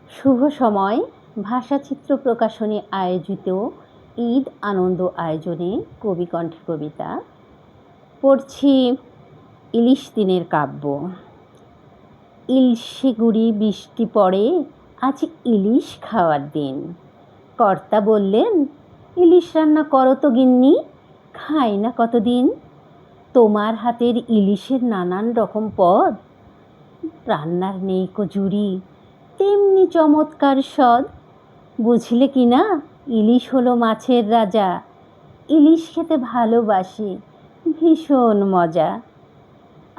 শুভ সময় ভাষাচিত্র প্রকাশনী আয়োজিত ঈদ আনন্দ আয়োজনে কবিকণ্ঠে কবিতা পড়ছি। ইলিশ দিনের কাব্য। ইলশে গুড়ি বৃষ্টি পড়ে, আজ ইলিশ খাওয়ার দিন। কর্তা বললেন, ইলিশ রান্না করো তো গিন্নি, খাই না কতদিন। তোমার হাতের ইলিশের নানান রকম পদ, রান্নার নেই কো জুড়ি, তেমনি চমৎকার স্বাদ। বুঝলে কি না, ইলিশ হলো মাছের রাজা, ইলিশ খেতে ভালোবাসি, ভীষণ মজা।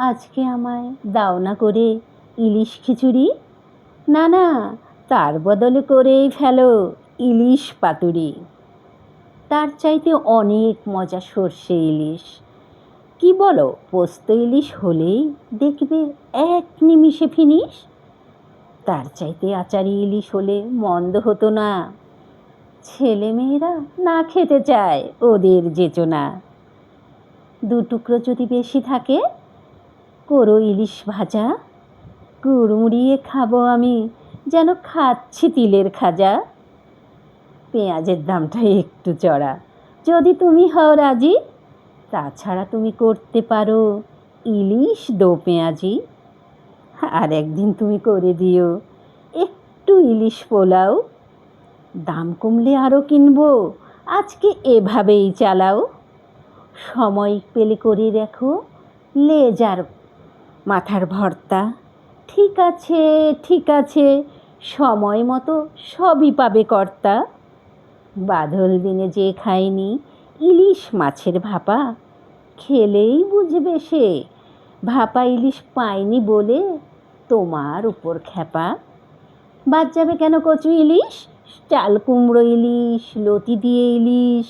আজকে আমায় দাও না করে ইলিশ খিচুড়ি, না না তার বদলে করেই ফেলো ইলিশ পাতুরি। তার চাইতে অনেক মজা সর্ষে ইলিশ। কি বলো, পোস্ত ইলিশ হলেই দেখবে এক নিমিষে ফিনিশ। তার চাইতে আচারি ইলিশ হলে মন্দ হতো না, ছেলেমেয়েরা না খেতে চায় ওদের যেচনা। দু টুকরো যদি বেশি থাকে, করো ইলিশ ভাজা, কুড়মুড়িয়ে খাবো আমি যেন খাচ্ছি তিলের খাজা। পেঁয়াজের দামটা একটু চড়া, যদি তুমি হও রাজি। তাছাড়া তুমি করতে পারো ইলিশ দো পেঁয়াজি। আর একদিন তুমি করে দিও একটু ইলিশ পোলাও, দাম কমলে আরও কিনবো, আজকে এভাবেই চালাও। সময় পেলে করে দেখো লেজার মাথার ভর্তা, ঠিক আছে ঠিক আছে, সময় মতো সবই পাবে কর্তা। বাদল দিনে যে খায়নি ইলিশ মাছের ভাপা, খেলেই বুঝবে সে ভাপা ইলিশ পায়নি বলে তোমার উপর খ্যাপা। বাদ যাবে কেন কচু ইলিশ, চাল কুমড়ো ইলিশ, লতি দিয়ে ইলিশ,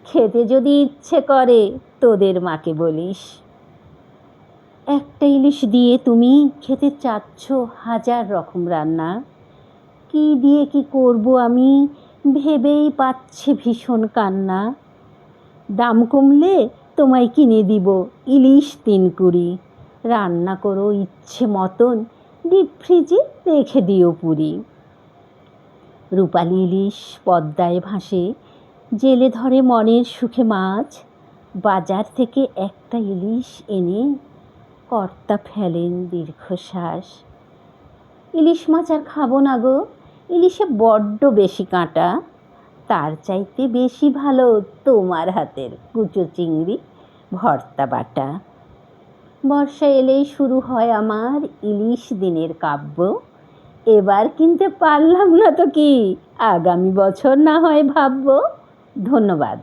খেতে যদি ইচ্ছে করে তোদের মাকে বলিস। একটা ইলিশ দিয়ে তুমি খেতে চাচ্ছ হাজার রকম রান্না, কি দিয়ে কি করব আমি ভেবেই পাচ্ছে ভীষণ কান্না। দাম কমলে তোমায় কিনে দিব ইলিশ 3 কুড়ি, রান্না করো ইচ্ছে মতন, ডিপ ফ্রিজে রেখে দিও পুরি। রূপালি ইলিশ পদ্মায় ভাসে, জেলে ধরে মনের সুখে মাছ। বাজার থেকে একটা ইলিশ এনে কর্তা ফেলেন দীর্ঘশ্বাস। ইলিশ মাছ আর খাবো না গো, ইলিশে বড্ড বেশি কাঁটা। তার চাইতে বেশি ভালো তোমার হাতের কুচো চিংড়ি ভর্তা বাটা। বর্ষা এলেই শুরু হয় আমার ইলিশ দিনের কাব্য। এবার কিনতে পারলাম না তো কি, আগামী বছর না হয় ভাববো। ধন্যবাদ।